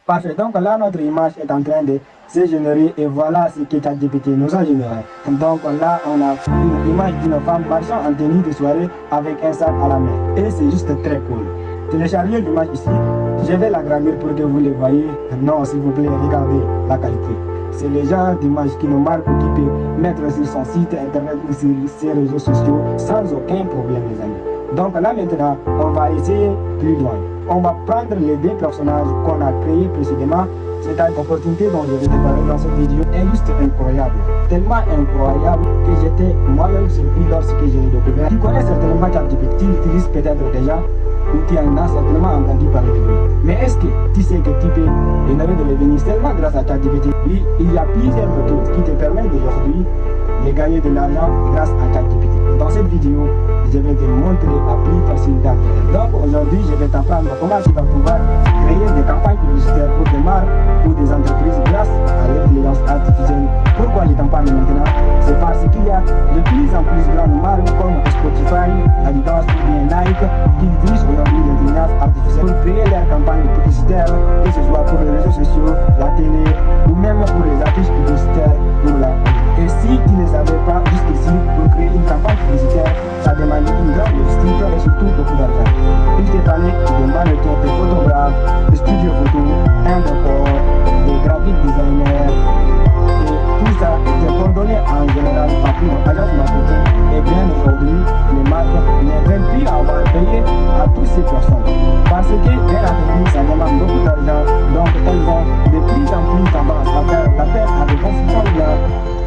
Parfait, donc là notre image est en train de se générer et voilà ce que ChatGPT nous a généré. Donc là on a une image d'une femme marchant en tenue de soirée avec un sac à la main et c'est juste très cool. Téléchargez l'image ici, je vais l'agrandir pour que vous les voyez. Non s'il vous plaît, regardez la qualité. C'est le genre d'image qui nous marque ou qui peut mettre sur son site internet ou sur ses réseaux sociaux sans aucun problème les amis. Donc là maintenant, on va essayer plus loin. On va prendre les deux personnages qu'on a créés précédemment. Cette opportunité dont je vais te parler dans cette vidéo est juste incroyable. Tellement incroyable que j'étais moi-même surpris lorsque je l'ai découvert. Tu connais certainement ChatGPT, tu l'utilises peut-être déjà ou tu en as certainement entendu parler de lui. Mais est-ce que tu sais que tu peux générer de revenus seulement grâce à ChatGPT? Oui, il y a plusieurs méthodes qui te permettent aujourd'hui de gagner de l'argent grâce à ChatGPT. Dans cette vidéo, je vais te montrer à plus facile d'accès. Donc aujourd'hui, je vais t'apprendre comment tu vas pouvoir créer des campagnes publicitaires pour des marques ou des entreprises grâce à l'intelligence artificielle. Pourquoi je t'en parle maintenant? C'est parce qu'il y a de plus en plus grandes marques comme Spotify, Adidas ou bien Nike qui utilisent aujourd'hui l'intelligence artificielle pour créer leurs campagnes publicitaires, que ce soit pour les réseaux sociaux, la télé ou même pour les affiches publicitaires pour la vie. Et si tu ne savais pas jusqu'ici, pour créer une campagne publicitaire, ça demande une grande logistique et surtout beaucoup d'argent. Il te fallait des mannequins, des photographes, des studios photo, un décor, des graphic designers, et tout ça était coordonné en général par une agence marketing. Et bien aujourd'hui, les marques ne veulent plus avoir payé à toutes ces personnes. Parce que, bien entendu, ça demande beaucoup d'argent, donc elles ont de plus en plus tendance à faire appel à des consultants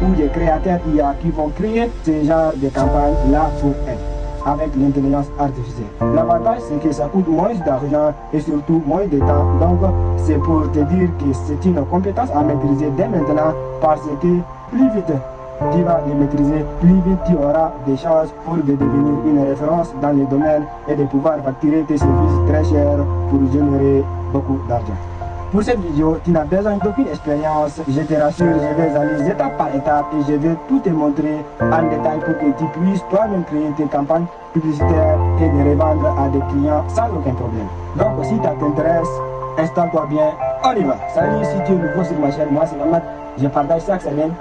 ou des créateurs IA qui vont créer ce genre de campagne-là pour elles, avec l'intelligence artificielle. L'avantage, c'est que ça coûte moins d'argent et surtout moins de temps. Donc, c'est pour te dire que c'est une compétence à maîtriser dès maintenant parce que plus vite tu vas les maîtriser, plus vite tu auras des chances pour de devenir une référence dans les domaines et de pouvoir facturer tes services très chers pour générer beaucoup d'argent. Pour cette vidéo, tu n'as besoin d'aucune expérience, je te rassure, je vais aller étape par étape et je vais tout te montrer en détail pour que tu puisses toi-même créer tes campagnes publicitaires et les revendre à des clients sans aucun problème. Donc si ça t'intéresse, installe-toi bien, on y va. Salut, si tu es nouveau sur ma chaîne, moi c'est Mamad, je partage chaque semaine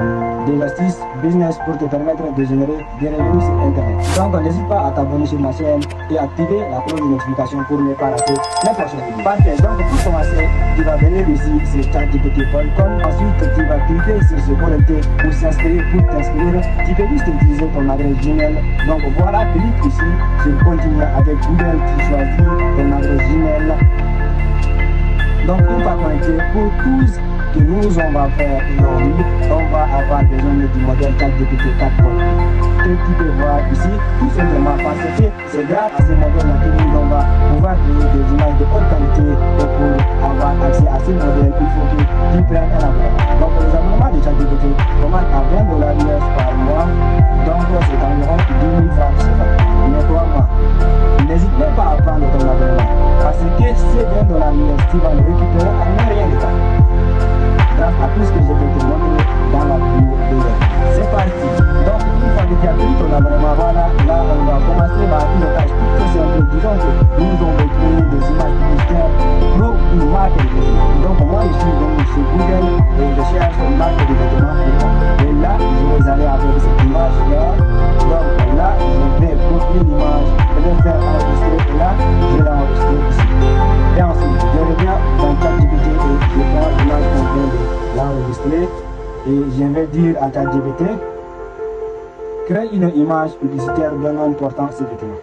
des astuces business pour te permettre de générer des revenus sur internet. Donc n'hésite pas à t'abonner sur ma chaîne et activer la cloche de notification pour ne pas rater mes prochaines vidéos. Parfait, donc pour commencer, tu vas venir ici sur ChatGPT.com. Ensuite, tu vas cliquer sur se connecter ou s'inscrire pour t'inscrire. Tu peux juste utiliser ton adresse Gmail. Donc voilà, clique ici sur continuer avec Google, tu choisis ton adresse Gmail. Donc une fois connecté, pour tous que nous on va faire aujourd'hui, on va avoir besoin du modèle ChatGPT 4.0 que tu peux voir ici, tout simplement parce que c'est grâce à ce modèle-là que nous on va pouvoir créer des images de haute qualité et pour avoir accès à ce modèle, il faut que tu prennes un abonnement. Donc les abonnements de ChatGPT commencent à $20 US par mois, donc c'est environ 10 000 francs CFA. Mais crois-moi, n'hésite même pas à prendre ton abonnement parce que ces $20 US, tu vas le récupérer en rien de temps. Grâce à tout ce que je vais te montrer dans la vidéo d'aujourd'hui. C'est parti. Donc une fois que tu as pris ton abonnement, voilà, là on va commencer par une tâche toute simple. Disons que nous on veut créer des images publicitaires pour une marque de vêtements. Donc moi je suis venu sur Google et je cherche une marque de vêtements pour moi. Et là je vais aller avec cette image là. Donc là je vais copier l'image, je vais faire enregistrer et là je vais l'enregistrer ici. Et ensuite je reviens dans ChatGPT et je prends l'image qu'on vient de l'enregistrer et je vais dire à ChatGPT crée une image publicitaire vraiment importante ces vêtements.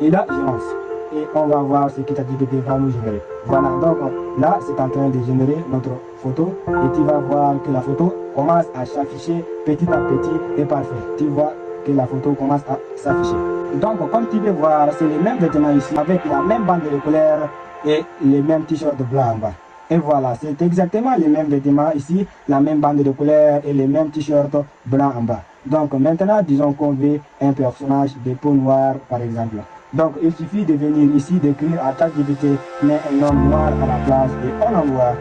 Et là je lance et on va voir ce que ChatGPT va nous générer. Voilà, donc là c'est en train de générer notre photo et tu vas voir que la photo commence à s'afficher petit à petit et parfait. Tu vois que la photo commence à s'afficher. Donc comme tu peux voir, c'est les mêmes vêtements ici avec la même bande de couleur et les mêmes t-shirts blancs en bas. Et voilà, c'est exactement les mêmes vêtements ici, la même bande de couleur et les mêmes t-shirts blancs en bas. Donc maintenant, disons qu'on veut un personnage de peau noire par exemple. Donc il suffit de venir ici, d'écrire à ChatGPT, mais un homme noir à la place et on envoie.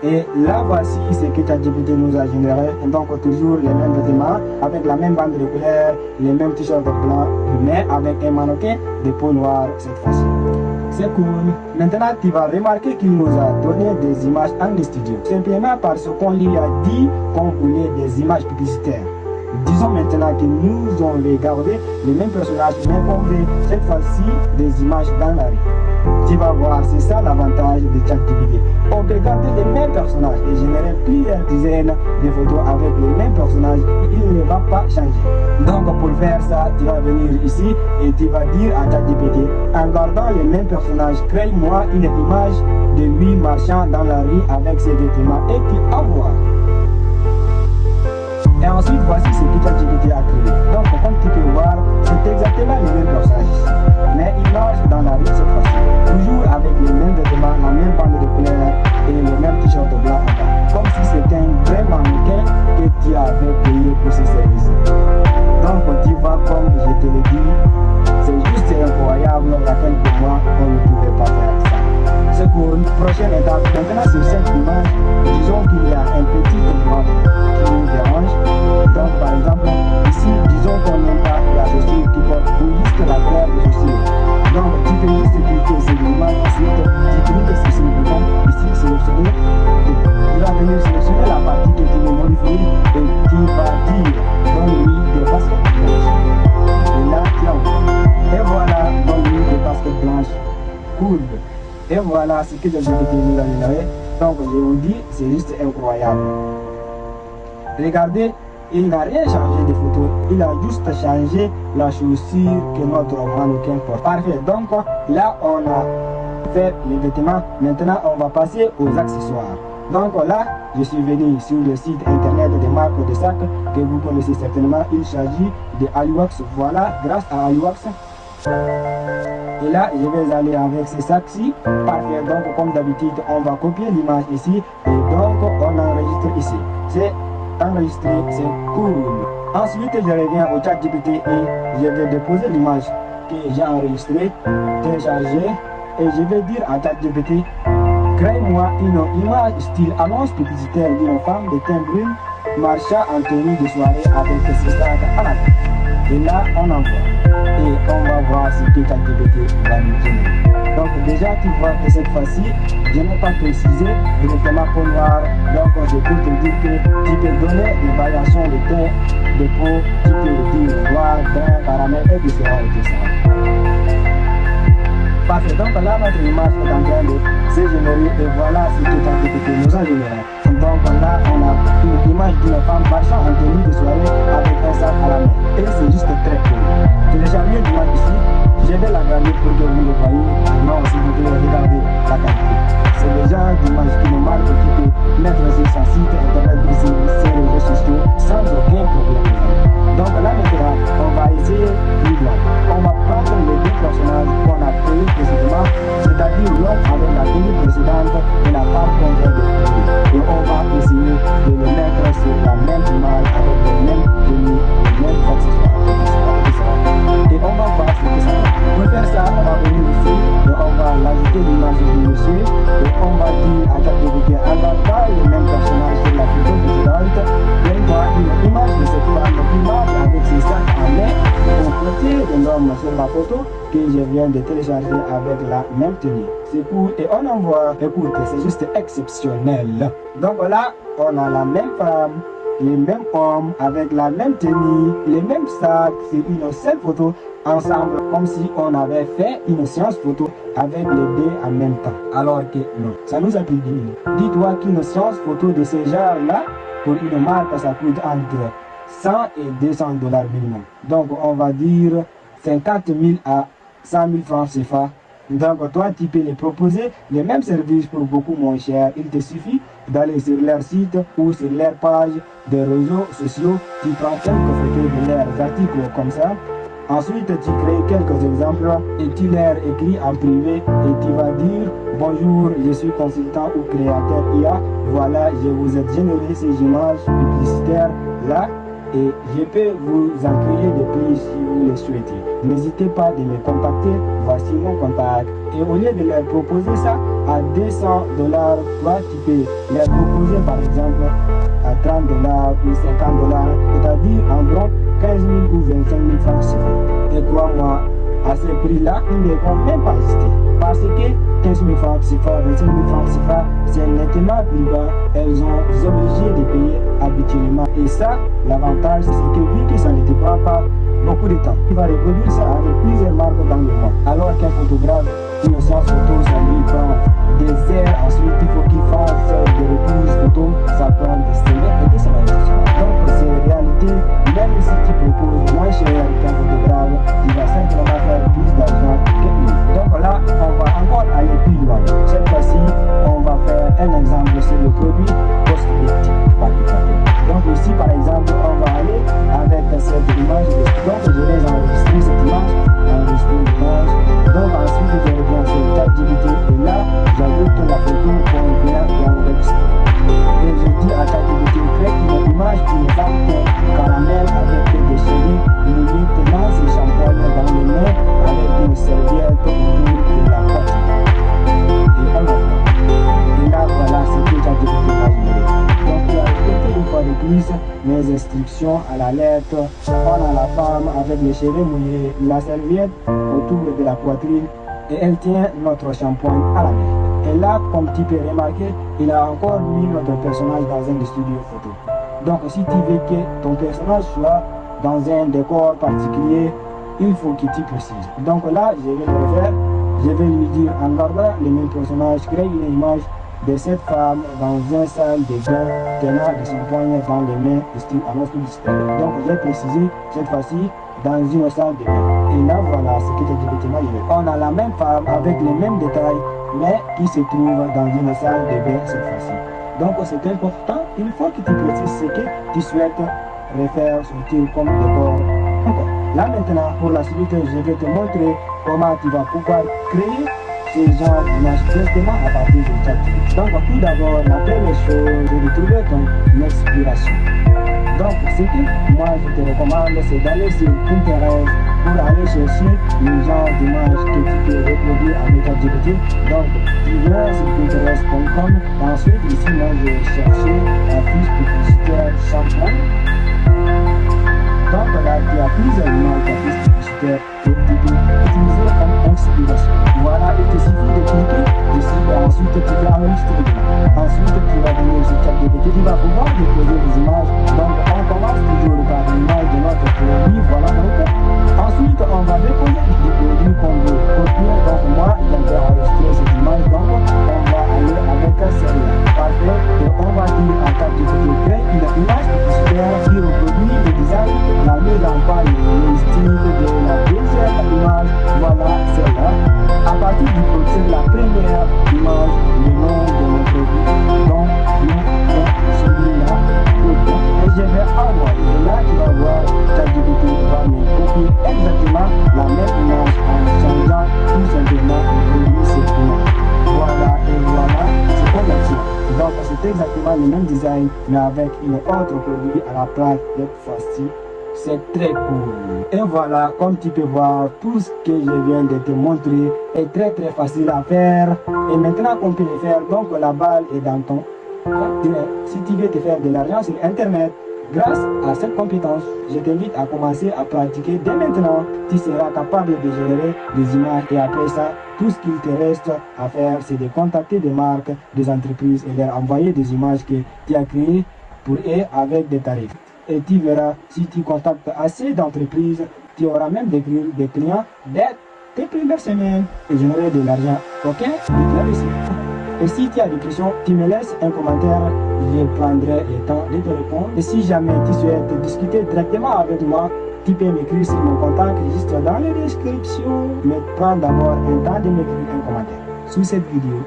Et là voici ce que ChatGPT nous a généré. Donc toujours les mêmes vêtements, avec la même bande de couleur, les mêmes t-shirts blancs, mais avec un mannequin de peau noire cette fois-ci. C'est cool. Maintenant, tu vas remarquer qu'il nous a donné des images en studio. Simplement parce qu'on lui a dit qu'on voulait des images publicitaires. Disons maintenant que nous avons regardé les mêmes personnages, mais on veut cette fois-ci des images dans la rue. Tu vas voir, c'est ça l'avantage de ChatGPT. On peut garder les mêmes personnages et générer plusieurs dizaines de photos avec les mêmes personnages. Il ne va pas changer. Donc pour faire ça, tu vas venir ici et tu vas dire à ChatGPT, en gardant les mêmes personnages, crée-moi une image de lui marchant dans la rue avec ses vêtements et tu envoies. Et ensuite, voici ce que ChatGPT a créé. Donc, comme tu peux voir, c'est exactement les mêmes personnages ici. Mais il marche dans la rue cette fois-ci. Toujours avec les mêmes vêtements, la même bande de couleurs et le même t-shirt blanc en bas. Comme si c'était un vrai mannequin que tu avais payé pour ce service. Donc, tu vois, comme je te l'ai dit, c'est juste incroyable. Il y a quelques mois, on ne pouvait pas faire ça. C'est pour une prochaine étape. Maintenant, sur cette image, disons qu'il y a un petit élément qui nous dérange. Donc, par exemple, ici, disons qu'on n'aime pas la chaussure qui porte ou juste la paire de chaussures. Donc, tu peux juste cliquer sur l'image, ensuite, tu cliques sur le bouton, ici, sélectionner. Tu vas venir sélectionner la partie que tu veux modifier et tu vas dire, donne-lui des baskets blanches. Et là, tu envoies. Et voilà, donne-lui des baskets blanches. Cool. Et voilà ce que ChatGPT nous a généré. Donc, je vous dis, c'est juste incroyable. Regardez, il n'a rien changé de photo, il a juste changé la chaussure que notre mannequin porte. Parfait, donc là on a fait les vêtements, maintenant on va passer aux accessoires. Donc là, je suis venu sur le site internet des marques de sacs que vous connaissez certainement, il s'agit de AliWax. Voilà, grâce à AliWax. Et là, je vais aller avec ces sacs-ci. Parfait, donc comme d'habitude, on va copier l'image ici et donc on enregistre ici. C'est enregistré, c'est cool. Ensuite, je reviens au ChatGPT et je vais déposer l'image que j'ai enregistrée, télécharger et je vais dire à ChatGPT, crée-moi une image style annonce publicitaire d'une femme de teint brune marchant en tenue de soirée avec ses sacs à la tête. Et là, on envoie. Et on va voir ce que ChatGPT va nous générer. Donc déjà, tu vois que cette fois-ci, je n'ai pas précisé directement peau noire. Donc je peux te dire que tu peux donner des variations de teint, de peau, tu peux dire noir, brun, caramel, etc. Parfait, donc là notre image est en train de se générer et voilà ce que ChatGPT nous a généré. Donc là on a une image d'une femme marchant en tenue de soirée avec un sac à la main. Et c'est juste très cool. Téléchargez l'image ici, je vais la garder pour que vous le voyez. Maintenant si vous voulez regarder la qualité. C'est le genre d'image qui me marque qui peut mettre sur son site internet ou sur ses réseaux sociaux sans aucun problème. Donc là maintenant, on va essayer plus loin. On va prendre les deux personnages qu'on a créés précédemment, c'est-à-dire l'homme avec la tenue précédente et la femme qu'on vient de créer. Et on va essayer de le mettre sur la même image avec les mêmes tenues, les mêmes accessoires. Et on va voir ce que ça va. Pour faire ça, on va venir ici et on va l'ajouter l'image du monsieur et on va dire à ChatGPT, on va pas les mêmes personnages sur la photo précédente. Donne-moi une image de cette femme qui marche avec ses sacs en main au côté de l'homme sur la photo que je viens de télécharger avec la même tenue. C'est cool et on envoie. Écoute, c'est juste exceptionnel. Donc là, on a la même femme, les mêmes hommes avec la même tenue, les mêmes sacs, c'est une seule photo ensemble, comme si on avait fait une séance photo avec les deux en même temps. Alors que non, ça nous a pris 10 minutes. Dis-toi qu'une séance photo de ce genre-là, pour une marque, ça coûte entre 100 et 200 dollars minimum. Donc on va dire 50 000 à 100 000 francs CFA. Donc toi tu peux les proposer les mêmes services pour beaucoup moins cher. Il te suffit d'aller sur leur site ou sur leur page de réseaux sociaux. Tu prends quelques photos de leurs articles comme ça. Ensuite tu crées quelques exemples et tu leur écris en privé et tu vas dire bonjour, je suis consultant ou créateur IA. Voilà, je vous ai généré ces images publicitaires là. Et je peux vous en créer de plus si vous le souhaitez. N'hésitez pas de me contacter, voici mon contact. Et au lieu de leur proposer ça à 200 dollars, toi tu peux leur proposer par exemple à 30 dollars ou 50 dollars, c'est-à-dire environ 15 000 ou 25 000 francs. Et crois-moi, à ces prix-là, ils ne vont même pas hésiter. Parce que 15 000 francs CFA, 25 000 francs CFA, c'est nettement plus bas. Elles sont obligées de payer habituellement. Et ça, l'avantage, c'est que vu que ça ne te prend pas beaucoup de temps, tu vas reproduire ça avec plusieurs marques dans le monde. Alors qu'un photographe, une séance photo, ça lui prend des heures. Ensuite, il faut qu'il fasse des reprises photos, ça prend des semaines et des semaines. Donc, c'est en réalité, même si tu proposes moins cher qu'un photographe, il va simplement faire plus d'argent que lui. Donc là, on va encore aller plus loin. Cette fois-ci, on va faire un exemple sur le produit cosmétique, par exemple. Donc ici, par exemple, on va aller avec cette image. Donc, je vais enregistrer cette image, enregistrer l'image. Donc ensuite, je reviens sur ChatGPT et là, j'ajoute la photo qu'on vient d'enregistrer. Et je dis à ChatGPT, crée une image d'une femme caramel avec des cheveux limite dans ses shampoings dans les mains avec une serviette autour de la poitrine. Et on va voir. Et là, voilà ce que ChatGPT va générer. Donc, il a répété une fois de plus mes instructions à la lettre. On a la femme avec les cheveux mouillés, la serviette autour de la poitrine et elle tient notre shampoing à la main. Et là, comme tu peux remarquer, il a encore mis notre personnage dans un studio photo. Donc, si tu veux que ton personnage soit dans un décor particulier, il faut que tu précises. Donc là, je vais le faire. Je vais lui dire en gardant les mêmes personnages, créer une image de cette femme dans une salle de bain tenant de son poignet dans les mains à notre publicitaire. Donc j'ai précisé cette fois-ci dans une salle de bain. Et là voilà ce que j'ai dit. On a la même femme avec les mêmes détails, mais qui se trouve dans une salle de bain cette fois-ci. Donc c'est important, il faut que tu précises ce que tu souhaites refaire sortir comme décor. Encore. Là maintenant, pour la suite, je vais te montrer comment tu vas pouvoir créer ces genres d'images directement à partir de ChatGPT. Donc tout d'abord, la première chose, c'est de trouver ton inspiration. Donc ce que moi je te recommande, c'est d'aller sur Pinterest pour aller chercher le genre d'images que tu peux reproduire avec ChatGPT. Donc tu viens sur Pinterest.com. Ensuite ici, moi je vais chercher un fiche publicitaire shampoing. Donc là, il y a plusieurs images publicitaires que tu peux utiliser comme inspiration. Voilà, il te suffit de cliquer dessus et ensuite tu peux enregistrer les images. Ensuite, tu vas venir sur ChatGPT, tu vas pouvoir déposer des images. Donc, on commence toujours par l'image de notre produit. Voilà, donc. Ensuite, on va déposer des produits qu'on veut copier. Donc, moi, je vais enregistrer cette image. Donc, on va aller avec celle-là. Parfait. Et on va dire à ChatGPT, crée une image publicitaire qui reproduit le design, la mise en page, le style de la deuxième image. Voilà, celle-là. À partir du côté de la première image, le nom de mon produit. Donc, celui-là. Et je vais envoyer. Et là, tu vas voir, ChatGPT va me copier exactement la même image en changeant tout simplement le produit cette image. Voilà, et voilà, c'est comme ça. Donc, c'est exactement le même design, mais avec une autre produit à la place cette fois-ci. C'est très cool. Et voilà, comme tu peux voir, tout ce que je viens de te montrer est très facile à faire. Et maintenant qu'on peut le faire, donc la balle est dans ton internet. Si tu veux te faire de l'argent sur Internet, grâce à cette compétence, je t'invite à commencer à pratiquer dès maintenant. Tu seras capable de générer des images et après ça, tout ce qu'il te reste à faire, c'est de contacter des marques, des entreprises et leur envoyer des images que tu as créées pour eux avec des tarifs. Et tu verras, si tu contactes assez d'entreprises, tu auras même des clients dès tes premières semaines et générer de l'argent. Ok? Et si tu as des questions, tu me laisses un commentaire, je prendrai le temps de te répondre. Et si jamais tu souhaites discuter directement avec moi, tu peux m'écrire sur mon contact juste dans la description. Mais prends d'abord un temps de m'écrire un commentaire sous cette vidéo.